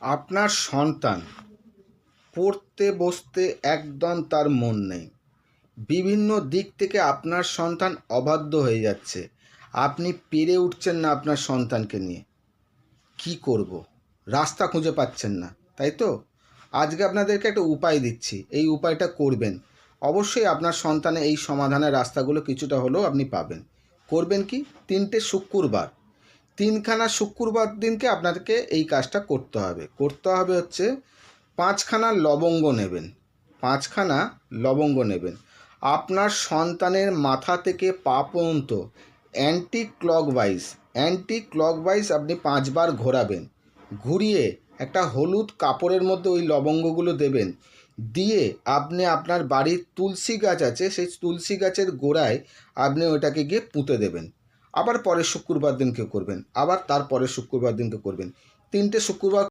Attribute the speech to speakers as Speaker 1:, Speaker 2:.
Speaker 1: আপনার সন্তান পড়তে বসতে একদম তার মন নেই। বিভিন্ন দিক থেকে আপনার সন্তান অবাধ্য হয়ে যাচ্ছে। আপনি পেরে উঠছেন না আপনার সন্তানকে নিয়ে। কি করব? রাস্তা খুঁজে পাচ্ছেন না, তাই তো? আজকে আপনাদেরকে একটা উপায় দিচ্ছি, এই উপায়টা করবেন। অবশ্যই আপনার সন্তানের এই সমাধানের রাস্তাগুলো কিছুটা হলেও আপনি পাবেন। করবেন কি? 3টে শুক্রবার, 3খানা শুক্রবার দিনকে আপনাদেরকে এই কাজটা করতে হবে। হচ্ছে 5খানা লবঙ্গ নেবেন। 5খানা লবঙ্গ নেবেন। আপনার সন্তানের মাথা থেকে পা পর্যন্ত অ্যান্টি ক্লকওয়াইজ আপনি 5বার ঘোরাবেন। ঘুরিয়ে একটা হলুদ কাপড়ের মধ্যে ওই লবঙ্গগুলো দেবেন। দিয়ে আপনি আপনার বাড়ির তুলসী গাছ আছে, সেই তুলসী গাছের গোড়ায় আপনি ওটাকে গিয়ে পুঁতে দেবেন। আবার পরের শুক্রবার দিনকে করবেন, আবার তার পরের শুক্রবার দিনকে করবেন। 3টে শুক্রবার